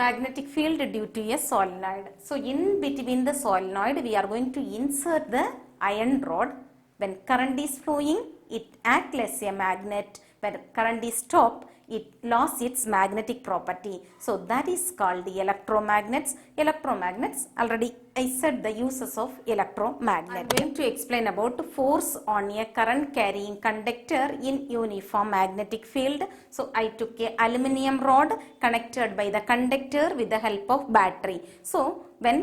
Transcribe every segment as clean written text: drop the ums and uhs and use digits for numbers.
magnetic field due to a solenoid. So in between the solenoid we are going to insert the iron rod. When current is flowing, it acts as a magnet. When current is stopped, it lost its magnetic property. So that is called the electromagnets. Electromagnets, already I said the uses of electromagnet. I am going to explain about force on a current carrying conductor in uniform magnetic field. So I took a aluminium rod connected by the conductor with the help of battery. So when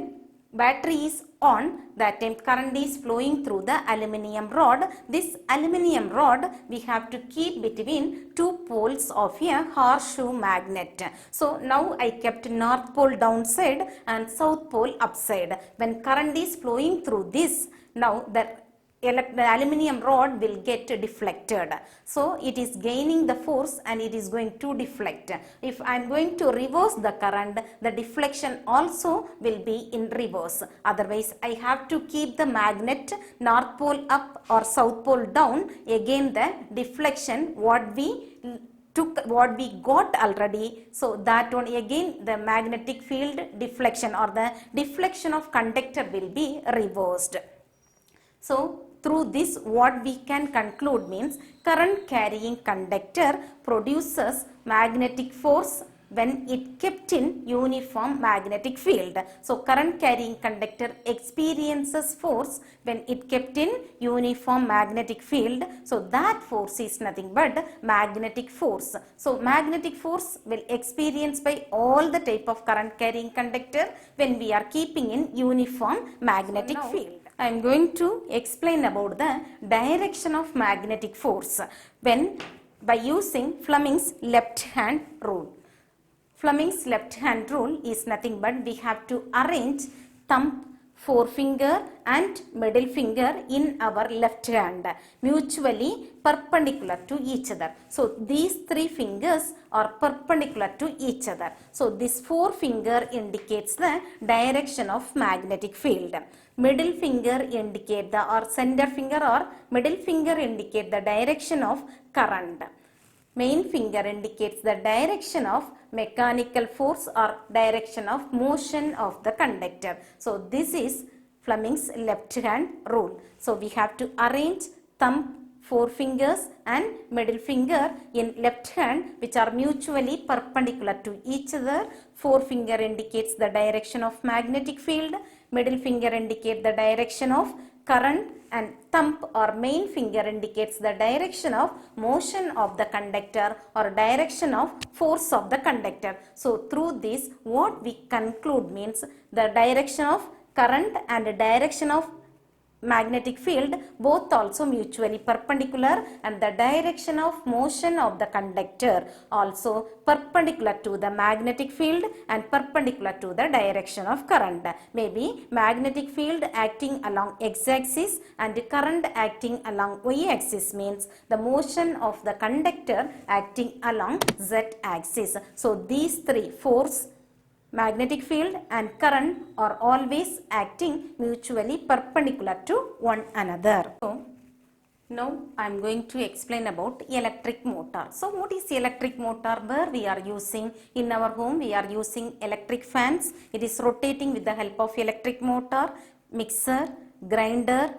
battery is on, that time current is flowing through the aluminium rod. This aluminium rod we have to keep between two poles of a horseshoe magnet. So now I kept north pole downside and south pole upside. When current is flowing through this, now the aluminium rod will get deflected. So it is gaining the force and it is going to deflect. If I am going to reverse the current, the deflection also will be in reverse. Otherwise I have to keep the magnet north pole up or south pole down. Again the deflection what we got already, so that one again the magnetic field deflection or the deflection of conductor will be reversed. So through this what we can conclude means current carrying conductor produces magnetic force when it kept in uniform magnetic field. So current carrying conductor experiences force when it kept in uniform magnetic field. So that force is nothing but magnetic force. So magnetic force will experience by all the type of current carrying conductor when we are keeping in uniform magnetic field. I am going to explain about the direction of magnetic force when by using Fleming's left hand rule. Fleming's left hand rule is nothing but we have to arrange thumb, forefinger and middle finger in our left hand mutually perpendicular to each other. So these three fingers are perpendicular to each other. So this forefinger indicates the direction of magnetic field. Middle finger indicate the or center finger or middle finger indicate the direction of current. Main finger indicates the direction of mechanical force or direction of motion of the conductor. So this is Fleming's left hand rule. So we have to arrange thumb, forefingers and middle finger in left hand which are mutually perpendicular to each other. Forefinger indicates the direction of magnetic field. Middle finger indicates the direction of current and thumb or main finger indicates the direction of motion of the conductor or direction of force of the conductor. So through this what we conclude means the direction of current and the direction of magnetic field both also mutually perpendicular and the direction of motion of the conductor also perpendicular to the magnetic field and perpendicular to the direction of current. Maybe magnetic field acting along x-axis and current acting along y-axis means the motion of the conductor acting along z-axis. So these three force, magnetic field and current are always acting mutually perpendicular to one another. So now I am going to explain about electric motor. So what is electric motor? Where we are using in our home we are using electric fans. It is rotating with the help of electric motor. Mixer, grinder,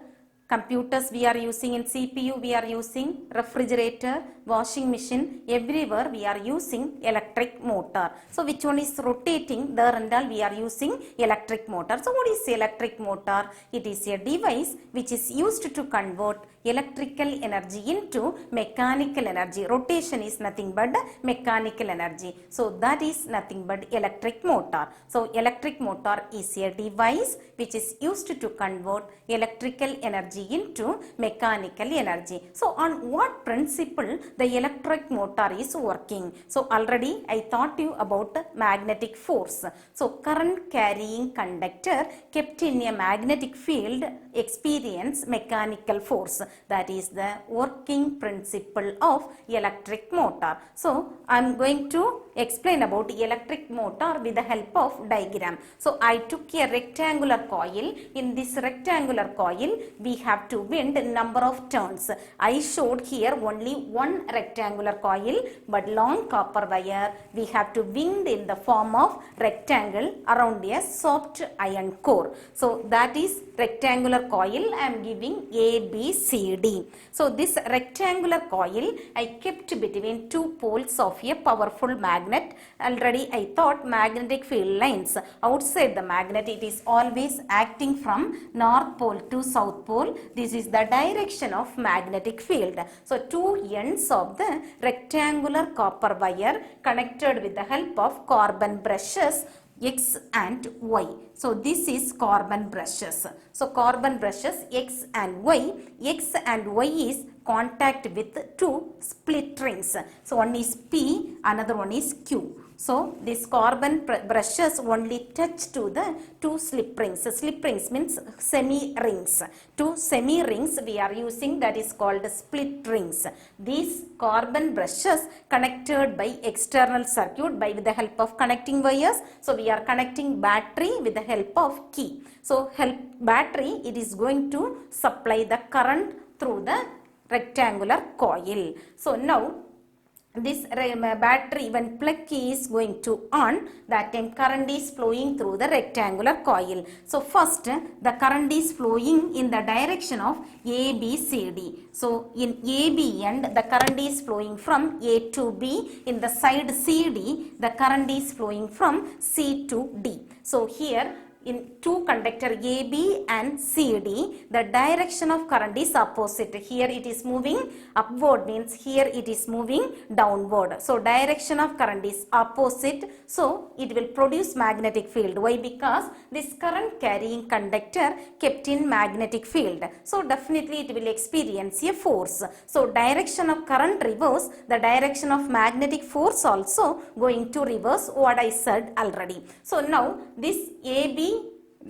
computers we are using in CPU, we are using refrigerator, washing machine, everywhere we are using electric motor. So which one is rotating? There and all we are using electric motor. So what is electric motor? It is a device which is used to convert electrical energy into mechanical energy. Rotation is nothing but mechanical energy. So that is nothing but electric motor. So electric motor is a device which is used to convert electrical energy into mechanical energy. So on what principle the electric motor is working? So already I taught you about magnetic force. So current carrying conductor kept in a magnetic field experience mechanical force. That is the working principle of electric motor. So I am going to explain about electric motor with the help of diagram. So I took a rectangular coil. In this rectangular coil we have to wind number of turns. I showed here only one rectangular coil, but long copper wire we have to wind in the form of rectangle around a soft iron core. So that is rectangular coil. I am giving A, B, C, D. So this rectangular coil I kept between two poles of a powerful magnet. Already I thought magnetic field lines outside the magnet, it is always acting from north pole to south pole. This is the direction of magnetic field. So two ends of the rectangular copper wire connected with the help of carbon brushes X and Y. So this is carbon brushes. So carbon brushes X and Y. X and Y is contact with two split rings. So one is P, another one is Q. So these carbon brushes only touch to the two slip rings. Slip rings means semi rings. Two semi rings we are using, that is called split rings. These carbon brushes connected by external circuit by with the help of connecting wires. So we are connecting battery with the help of key. So battery, it is going to supply the current through the rectangular coil. So now this battery, when plug key is going to on, that time current is flowing through the rectangular coil. So first the current is flowing in the direction of A, B, C, D. So in A, B end the current is flowing from A to B. In the side C, D the current is flowing from C to D. So here in two conductor AB and CD, the direction of current is opposite. Here it is moving upward, means here it is moving downward. So direction of current is opposite. So it will produce magnetic field. Why? Because this current carrying conductor kept in magnetic field. So definitely it will experience a force. So direction of current reverse, the direction of magnetic force also going to reverse, what I said already. So now this AB,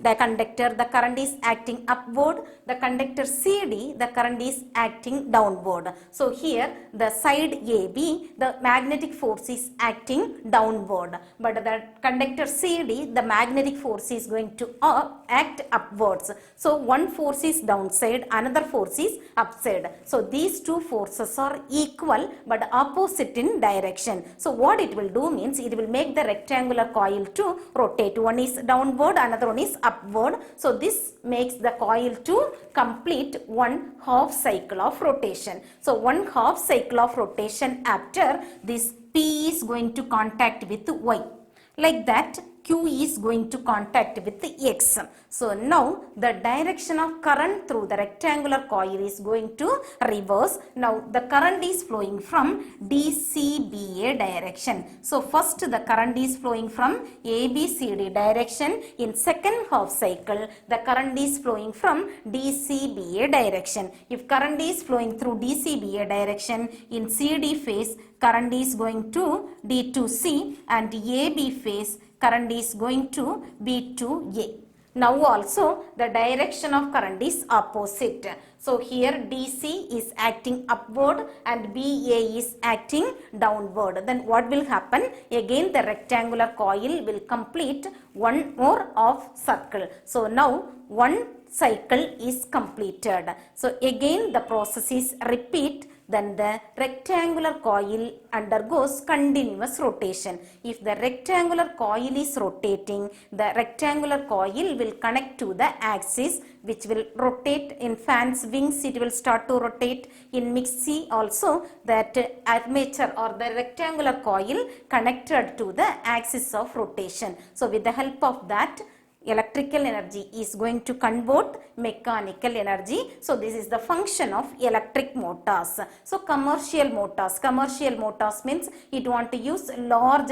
the conductor, the current is acting upward. The conductor CD, the current is acting downward. So here the side AB, the magnetic force is acting downward. But the conductor CD, the magnetic force is going to act upwards. So one force is downside, another force is upside. So these two forces are equal but opposite in direction. So what it will do means, it will make the rectangular coil to rotate. One is downward, another one is upward. So this makes the coil to complete one half cycle of rotation. So one half cycle of rotation after, this P is going to contact with Y. Like that Q is going to contact with X. So now the direction of current through the rectangular coil is going to reverse. Now the current is flowing from DCBA direction. So first the current is flowing from ABCD direction. In second half cycle the current is flowing from DCBA direction. If current is flowing through DCBA direction, in CD phase current is going to D to C, and AB phase current is going to B to A. Now also the direction of current is opposite. So here DC is acting upward and BA is acting downward. Then what will happen? Again the rectangular coil will complete one more half circle. So now one cycle is completed. So again the process is repeat. Then the rectangular coil undergoes continuous rotation. If the rectangular coil is rotating, the rectangular coil will connect to the axis, which will rotate. In fan's wings it will start to rotate. In mixie also, that armature or the rectangular coil connected to the axis of rotation. So with the help of that, electrical energy is going to convert mechanical energy. So this is the function of electric motors. So commercial motors means it want to use large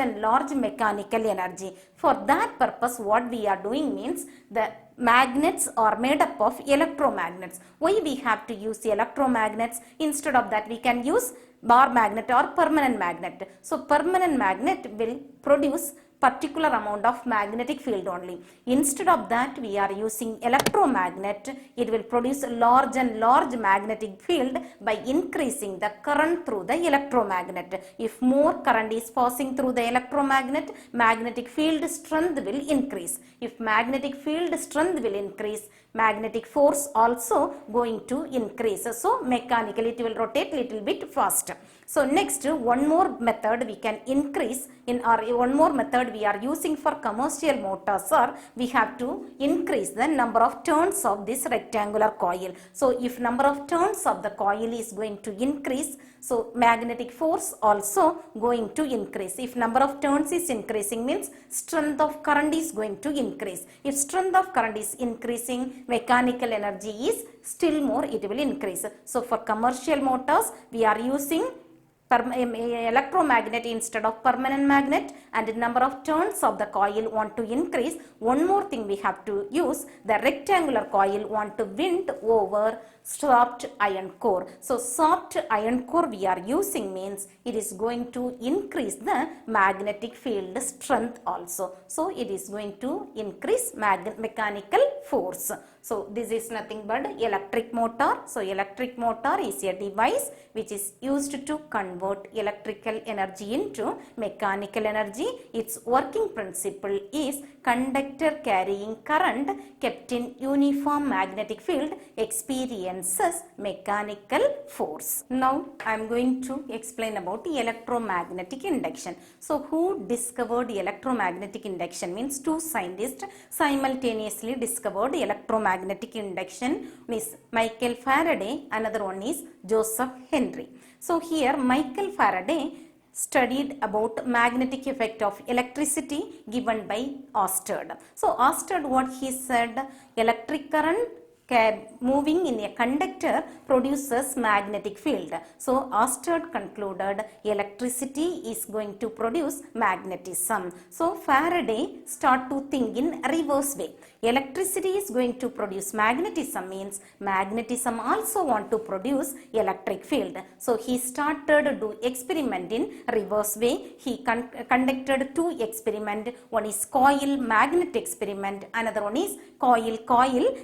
mechanical energy. For that purpose what we are doing means, the magnets are made up of electromagnets. Why we have to use electromagnets? Instead of that we can use bar magnet or permanent magnet. So permanent magnet will produce particular amount of magnetic field only. Instead of that, we are using electromagnet. It will produce a large and large magnetic field by increasing the current through the electromagnet. If more current is passing through the electromagnet, magnetic field strength will increase. If magnetic field strength will increase, magnetic force also going to increase. So mechanically it will rotate little bit faster. So next, one more method we can increase in our one more method we are using for commercial motors, or we have to increase the number of turns of this rectangular coil. So if number of turns of the coil is going to increase, so magnetic force also going to increase. If number of turns is increasing, means strength of current is going to increase. If strength of current is increasing, mechanical energy is still more, it will increase. So for commercial motors, we are using electromagnet instead of permanent magnet, and the number of turns of the coil want to increase. One more thing we have to use, the rectangular coil want to wind over soft iron core. So soft iron core we are using means it is going to increase the magnetic field strength also. So it is going to increase mechanical force. So this is nothing but electric motor. So electric motor is a device which is used to convert electrical energy into mechanical energy. Its working principle is conductor carrying current kept in uniform magnetic field experiences mechanical force. Now I am going to explain about electromagnetic induction. So who discovered electromagnetic induction? Means two scientists simultaneously discovered electromagnetic induction. One is Michael Faraday, another one is Joseph Henry. So here Michael Faraday studied about magnetic effect of electricity given by Oersted. So Oersted, what he said, electric current moving in a conductor produces magnetic field. So Oersted concluded electricity is going to produce magnetism. So Faraday start to think in reverse way. Electricity is going to produce magnetism means magnetism also want to produce electric field. So he started to do experiment in reverse way. He conducted two experiment. One is coil magnet experiment, another one is coil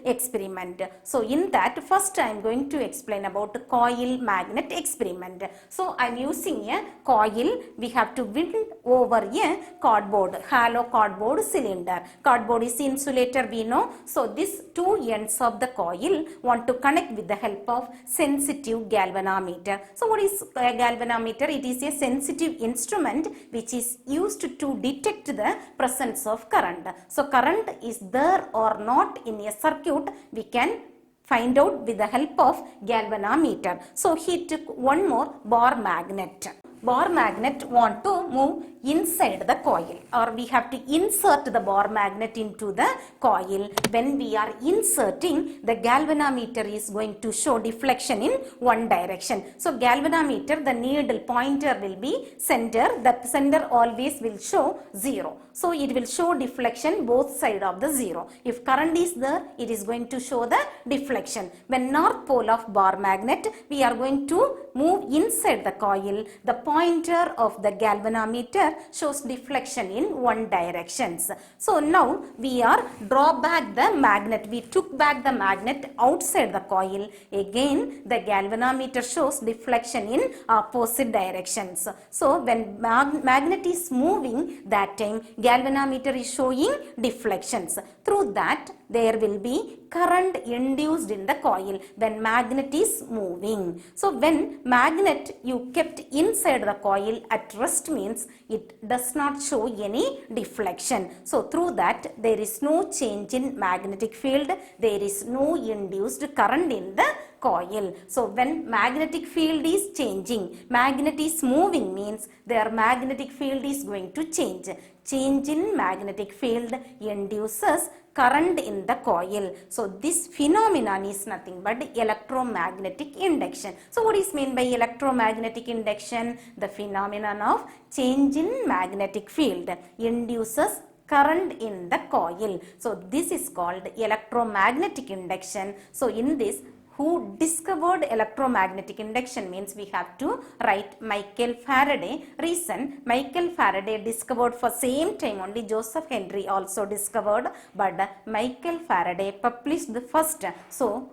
experiment. So in that, first I am going to explain about coil magnet experiment. So I am using a coil. We have to wind over a cardboard, hollow cardboard cylinder. Cardboard is insulator, we know. So these two ends of the coil want to connect with the help of sensitive galvanometer. So what is a galvanometer? It is a sensitive instrument which is used to detect the presence of current. So current is there or not in a circuit, we can find out with the help of galvanometer. So he took one more bar magnet. Bar magnet want to move inside the coil, or we have to insert the bar magnet into the coil. When we are inserting, the galvanometer is going to show deflection in one direction. So galvanometer, the needle pointer will be center. The center always will show 0. So it will show deflection both side of the 0. If current is there, it is going to show the deflection. When north pole of bar magnet, we are going to move inside the coil. The pointer of the galvanometer shows deflection in one direction. So now we are draw back the magnet. We took back the magnet outside the coil. Again the galvanometer shows deflection in opposite directions. So when magnet is moving, that time galvanometer is showing deflections. Through that there will be current induced in the coil when magnet is moving. So when magnet you kept inside the coil at rest means it does not show any deflection. So through that there is no change in magnetic field, there is no induced current in the coil. So when magnetic field is changing, magnet is moving means their magnetic field is going to change. Change in magnetic field induces current in the coil. So this phenomenon is nothing but electromagnetic induction. So what is meant by electromagnetic induction? The phenomenon of change in magnetic field induces current in the coil. So this is called electromagnetic induction. So in this, who discovered electromagnetic induction means we have to write Michael Faraday. Reason, Michael Faraday discovered for same time only Joseph Henry also discovered, but Michael Faraday published the first. So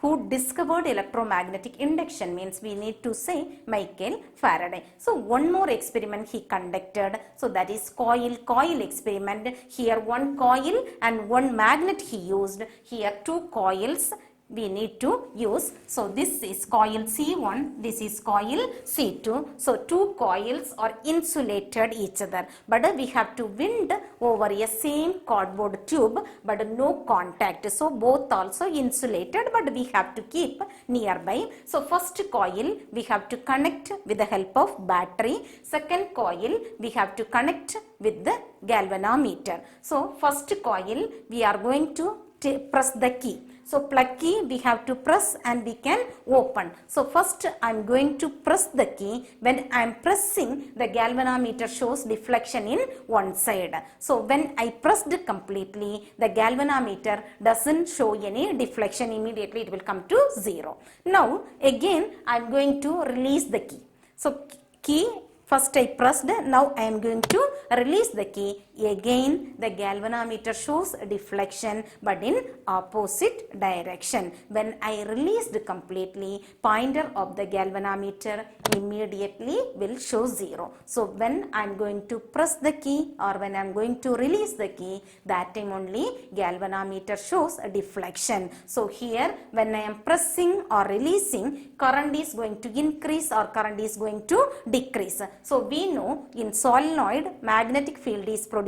who discovered electromagnetic induction means we need to say Michael Faraday. So one more experiment he conducted, so that is coil experiment. Here one coil and one magnet he used. Here two coils we need to use. So this is coil C1, this is coil C2. So two coils are insulated each other, but we have to wind over a same cardboard tube, but no contact. So both also insulated, but we have to keep nearby. So first coil we have to connect with the help of battery. Second coil we have to connect with the galvanometer. So first coil we are going to press the key. So plug key we have to press and we can open. So first I am going to press the key. When I am pressing, the galvanometer shows deflection in one side. So when I pressed completely, the galvanometer doesn't show any deflection. Immediately it will come to 0. Now again I am going to release the key. So key first I pressed, now I am going to release the key. Again the galvanometer shows deflection but in opposite direction. When I released completely, pointer of the galvanometer immediately will show 0. So when I am going to press the key or when I am going to release the key, that time only galvanometer shows a deflection. So here when I am pressing or releasing, current is going to increase or current is going to decrease. So we know in solenoid magnetic field is producing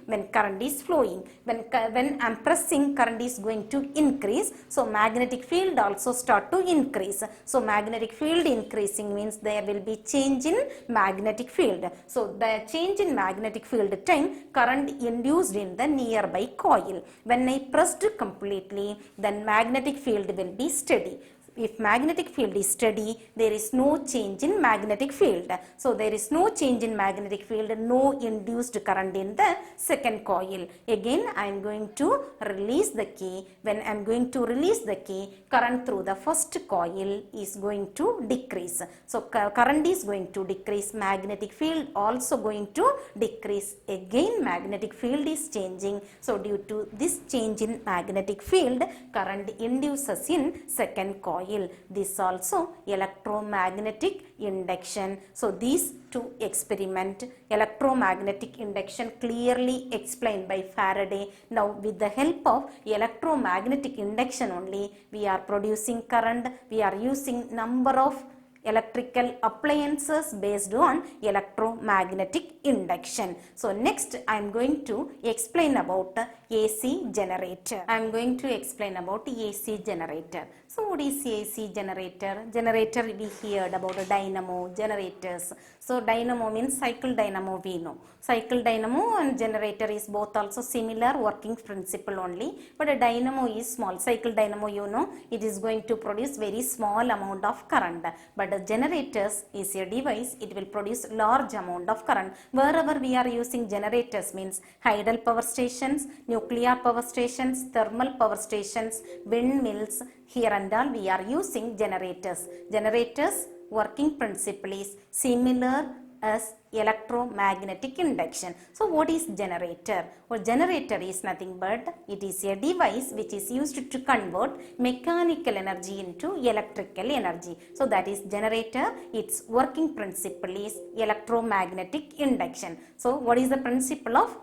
when current is flowing. When I am pressing, current is going to increase. So magnetic field also start to increase. So magnetic field increasing means there will be change in magnetic field. So the change in magnetic field time, current induced in the nearby coil. When I pressed completely, then magnetic field will be steady. If magnetic field is steady, there is no change in magnetic field. So there is no change in magnetic field, no induced current in the second coil. Again I am going to release the key. When I am going to release the key, current through the first coil is going to decrease. So current is going to decrease, magnetic field also going to decrease. Again magnetic field is changing. So due to this change in magnetic field, current induces in second coil. This also electromagnetic induction. So these two experiment, electromagnetic induction clearly explained by Faraday. Now with the help of electromagnetic induction only, we are producing current, we are using number of electrical appliances based on electromagnetic induction. So next I am going to explain about AC generator. I am going to explain about AC generator. So what is AC generator? Generator we heard about dynamo, generators. So dynamo means cycle dynamo we know. Cycle dynamo and generator is both also similar working principle only, but a dynamo is small. Cycle dynamo you know, it is going to produce very small amount of current, but the generators is a device, it will produce large amount of current. Wherever we are using generators means hydel power stations, nuclear power stations, thermal power stations, windmills, here and all we are using generators. Generators working principle is similar as electromagnetic induction. So what is generator? Well, generator is nothing but it is a device which is used to convert mechanical energy into electrical energy. So that is generator. Its working principle is electromagnetic induction. So what is the principle of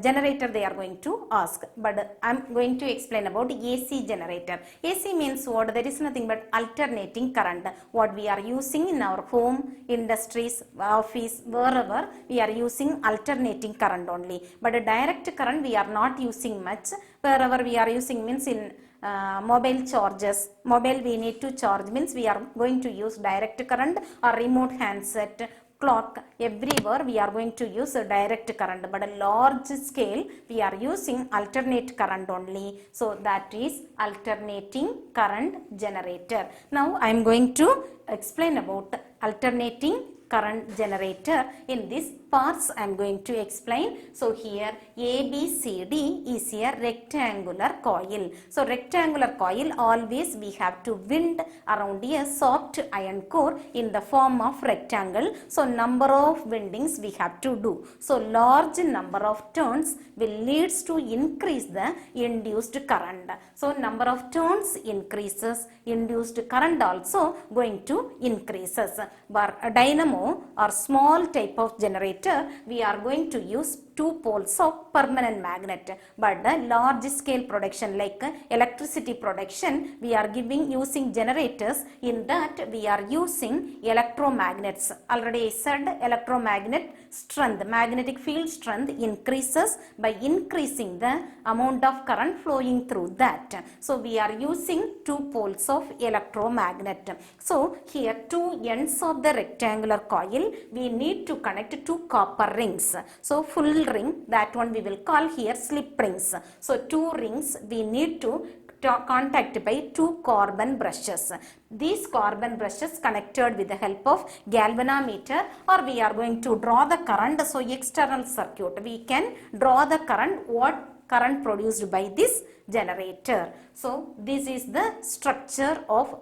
generator they are going to ask, but I am going to explain about AC generator. AC means what? There is nothing but alternating current. What we are using in our home, industries, office, wherever we are using alternating current only. But a direct current we are not using much. Wherever we are using means in mobile charges, mobile we need to charge means we are going to use direct current, or remote handset, clock, everywhere we are going to use a direct current, but a large scale we are using alternate current only. So that is alternating current generator. Now I am going to explain about alternating current generator. In this parts I am going to explain. So here ABCD is a rectangular coil. So rectangular coil, always we have to wind around a soft iron core in the form of rectangle. So number of windings we have to do. So large number of turns will leads to increase the induced current. So number of turns increases, induced current also going to increases. But a dynamo or small type of generator, we are going to use two poles of permanent magnet. But the large scale production like electricity production, we are giving using generators. In that we are using electromagnets. Already I said electromagnet strength, magnetic field strength increases by increasing the amount of current flowing through that. So we are using two poles of electromagnet. So here two ends of the rectangular coil, we need to connect two copper rings. So full ring, that one we will call here slip rings. So two rings we need to contact by two carbon brushes. These carbon brushes connected with the help of galvanometer, or we are going to draw the current. So external circuit, we can draw the current, what current produced by this generator. So this is the structure of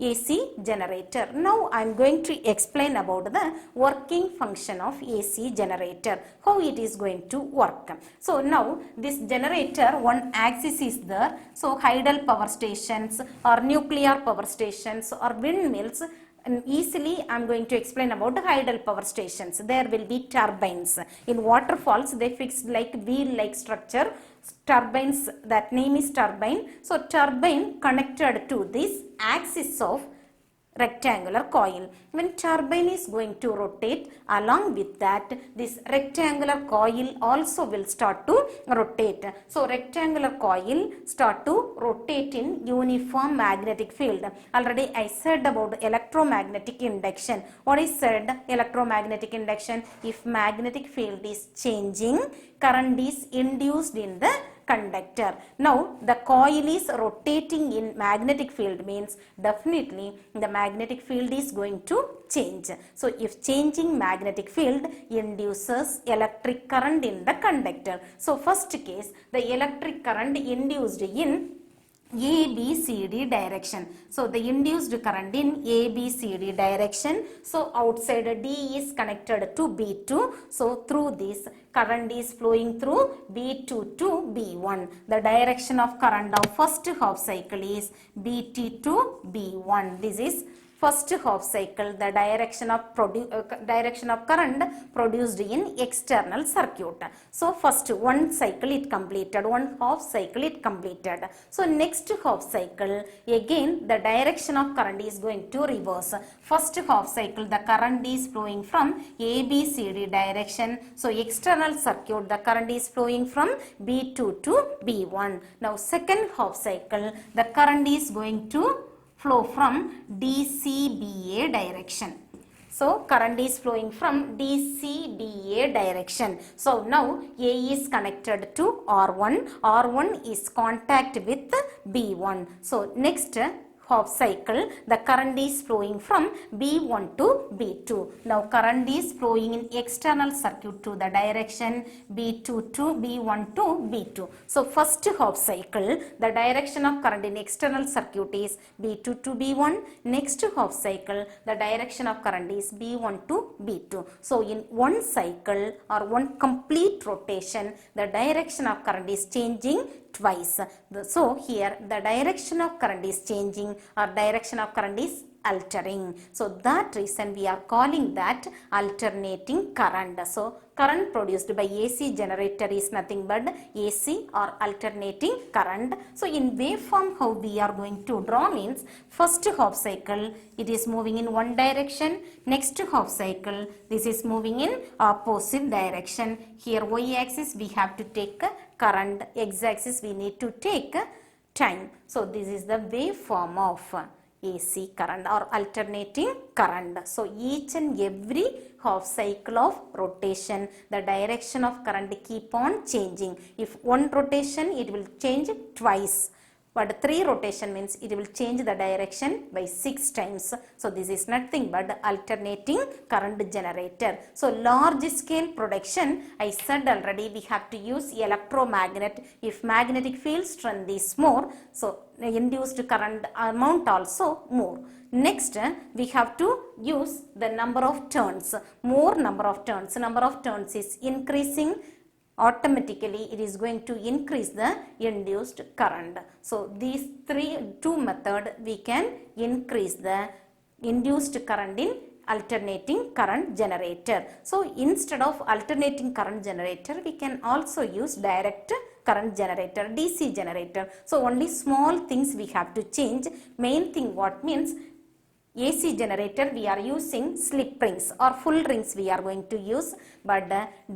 AC generator. Now I am going to explain about the working function of AC generator, how it is going to work. So now this generator, one axis is there. So hydel power stations or nuclear power stations or windmills, and easily I am going to explain about the hydel power stations. There will be turbines. In waterfalls they fixed like wheel like structure, turbines, that name is turbine. So turbine connected to this axis of rectangular coil. When turbine is going to rotate, along with that this rectangular coil also will start to rotate. So rectangular coil start to rotate in uniform magnetic field. Already I said about electromagnetic induction. What is said electromagnetic induction? If magnetic field is changing, current is induced in the conductor. Now the coil is rotating in magnetic field, means definitely the magnetic field is going to change. So if changing magnetic field induces electric current in the conductor. So first case, the electric current induced in ABCD direction. So the induced current in ABCD direction. So outside D is connected to B2. So through this current is flowing through B2 to B1. The direction of current of first half cycle is BT to B1. This is first half cycle, the direction of current produced in external circuit. So first one cycle it completed, one half cycle it completed. So next half cycle, again the direction of current is going to reverse. First half cycle the current is flowing from ABCD direction. So external circuit the current is flowing from B2 to B1. Now second half cycle the current is going to flow from DCBA direction. So current is flowing from DCBA direction. So now A is connected to R1. R1 is contact with B1. So next half cycle the current is flowing from B1 to B2. Now current is flowing in external circuit to the direction B2 to B1 to B2. So first half cycle the direction of current in external circuit is B2 to B1. Next half cycle the direction of current is B1 to B2. So in one cycle or one complete rotation the direction of current is changing twice. So here the direction of current is changing or direction of current is altering. So that reason we are calling that alternating current. So current produced by AC generator is nothing but AC or alternating current. So in waveform how we are going to draw means first half cycle it is moving in one direction, next half cycle this is moving in opposite direction. Here y axis we have to take current, x axis we need to take time. So this is the waveform of AC current or alternating current. So each and every half cycle of rotation the direction of current keep on changing. If one rotation it will change twice. but 3 rotation means it will change the direction by 6 times. So this is nothing but alternating current generator. So large scale production, I said already, we have to use electromagnet if magnetic field strength is more, so induced current amount also more. Next, we have to use the number of turns. More number of turns. Number of turns is increasing, automatically it is going to increase the induced current. So these two method we can increase the induced current in alternating current generator. So instead of alternating current generator, we can also use direct current generator, DC generator. So only small things we have to change. Main thing what means, AC generator we are using slip rings or full rings we are going to use, but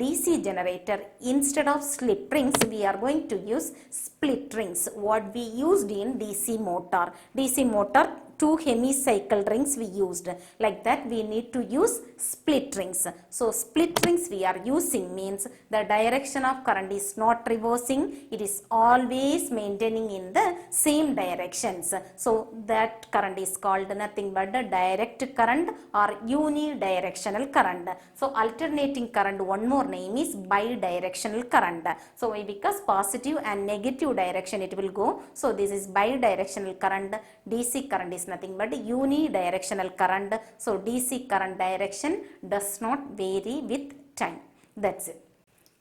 DC generator instead of slip rings we are going to use split rings, what we used in DC motor. DC motor 2 hemicycle rings we used, like that we need to use split rings. So split rings we are using means the direction of current is not reversing, it is always maintaining in the same directions. So that current is called nothing but the direct current or unidirectional current. So alternating current, one more name is bidirectional current. So why? Because positive and negative direction it will go. So this is bidirectional current. DC current is nothing but unidirectional current. So DC current direction does not vary with time. That's it.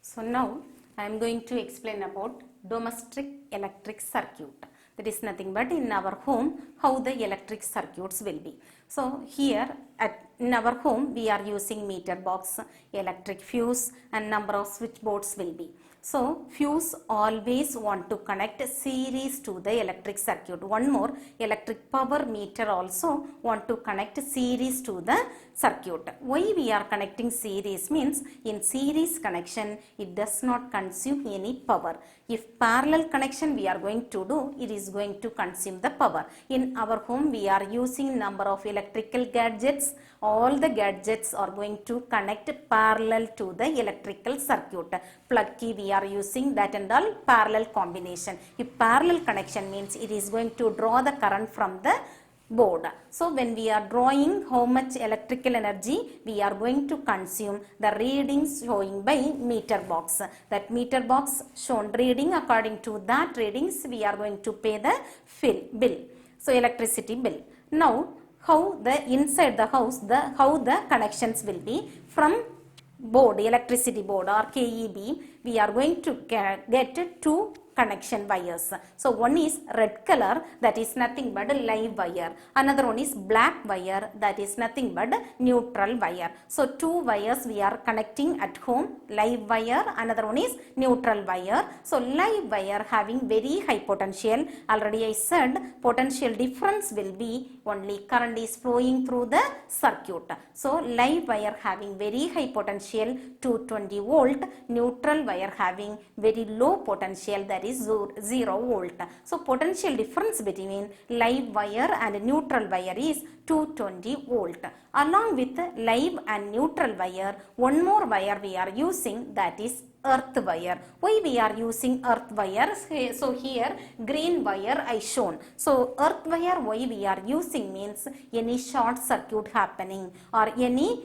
So now I am going to explain about domestic electric circuit. That is nothing but in our home how the electric circuits will be. So here in our home we are using meter box, electric fuse, and number of switchboards will be. So fuse always want to connect series to the electric circuit. One more, electric power meter also want to connect series to the circuit. Why we are connecting series means, in series connection it does not consume any power. If parallel connection we are going to do, it is going to consume the power. In our home we are using number of electrical gadgets. All the gadgets are going to connect parallel to the electrical circuit. Plug key we are using, that and all parallel combination. If parallel connection means it is going to draw the current from the board. So when we are drawing how much electrical energy we are going to consume, the readings showing by meter box. That meter box shown reading, according to that readings we are going to pay the bill. So electricity bill. Now how the inside the house, how the connections will be from board, electricity board or KEB, we are going to get two connection wires. So one is red color, that is nothing but a live wire. Another one is black wire, that is nothing but a neutral wire. So two wires we are connecting at home, live wire, another one is neutral wire. So live wire having very high potential. Already I said potential difference will be only current is flowing through the circuit. So live wire having very high potential 220 volt, neutral wire having very low potential, that is 0 volt. So potential difference between live wire and neutral wire is 220 volt. Along with live and neutral wire, one more wire we are using, that is earth wire. Why we are using earth wire? So here green wire I shown. So earth wire why we are using means, any short circuit happening or any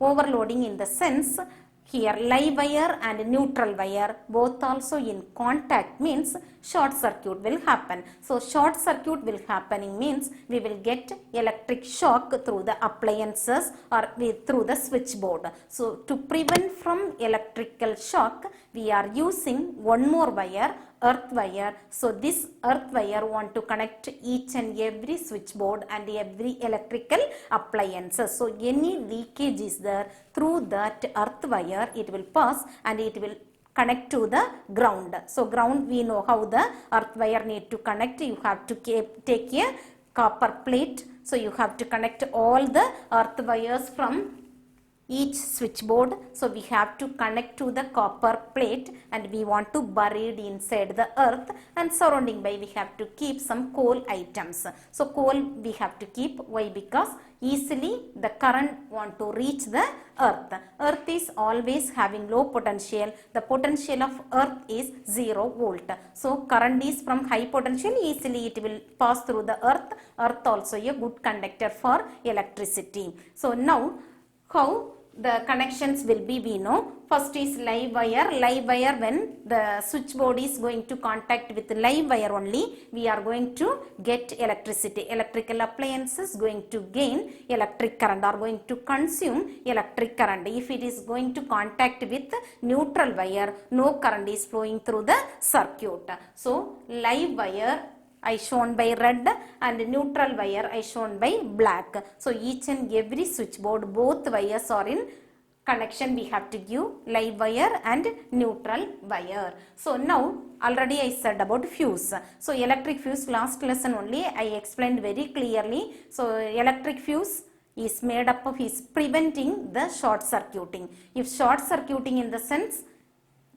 overloading in the sense, here live wire and neutral wire both also in contact means short circuit will happen. So short circuit will happening means we will get electric shock through the appliances or through the switchboard. So to prevent from electrical shock, we are using one more wire, earth wire. So this earth wire want to connect each and every switchboard and every electrical appliances. So any leakage is there, through that earth wire it will pass and it will connect to the ground. So ground we know how the earth wire need to connect. You have to take a copper plate. So you have to connect all the earth wires from each switchboard, so we have to connect to the copper plate and we want to bury it inside the earth, and surrounding by we have to keep some coal items. So coal we have to keep, why? Because easily the current want to reach the earth. Earth is always having low potential. The potential of earth is 0 volt. So current is from high potential, easily it will pass through the earth. Earth also a good conductor for electricity. So now how the connections will be, we know. First is live wire. Live wire, when the switchboard is going to contact with live wire only, we are going to get electricity. Electrical appliances going to gain electric current or going to consume electric current. If it is going to contact with neutral wire, no current is flowing through the circuit. So live wire I shown by red and neutral wire I shown by black. So each and every switchboard, both wires are in connection. We have to give live wire and neutral wire. So now already I said about fuse. So electric fuse, last lesson only I explained very clearly. So electric fuse is made up of, is preventing the short circuiting. If short circuiting in the sense,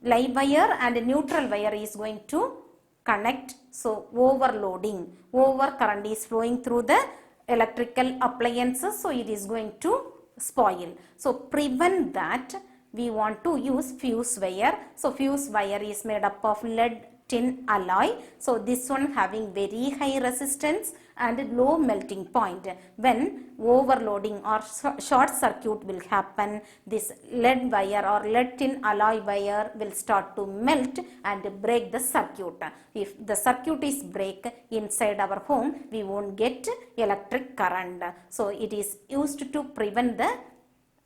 live wire and neutral wire is going to connect, so overloading, over current is flowing through the electrical appliances, so it is going to spoil. So prevent that, we want to use fuse wire. So fuse wire is made up of lead tin alloy. So this one having very high resistance and low melting point. When overloading or short circuit will happen, this lead wire or lead tin alloy wire will start to melt and break the circuit. If the circuit is break inside our home, we won't get electric current. So it is used to prevent the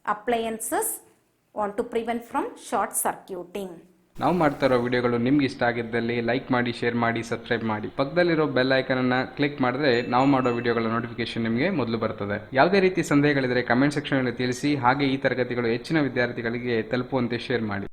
appliances, want to prevent from short circuiting. ನಾವು ಮಾಡ್ತಾ ಇರೋ ವಿಡಿಯೋಗಳು ನಿಮ್ಗೆ ಇಷ್ಟ ಆಗಿದ್ದಲ್ಲಿ like ಮಾಡಿ, share ಮಾಡಿ, subscribe ಮಾಡಿ. ಪಕ್ಕದಲ್ಲಿರೋ ಬೆಲ್ ಐಕನ್ ಅನ್ನ ಕ್ಲಿಕ್ ಮಾಡಿದ್ರೆ ನಾವು ಮಾಡೋ ವಿಡಿಯೋಗಳ ನೋಟಿಫಿಕೇಶನ್ ನಿಮಗೆ ಮೊದಲು ಬರ್ತದೆ. ಯಾವುದೇ ರೀತಿ ಸಂದೇಹಗಳಿದ್ರೆ ಕಮೆಂಟ್ ಸೆಕ್ಷನ್ ಅಲ್ಲಿ ತಿಳಿಸಿ. ಹಾಗೆ ಈ ತರಗತಿಗಳು ಹೆಚ್ಚಿನ ವಿದ್ಯಾರ್ಥಿಗಳಿಗೆ ತಲುಪುವಂತೆ ಶೇರ್ ಮಾಡಿ.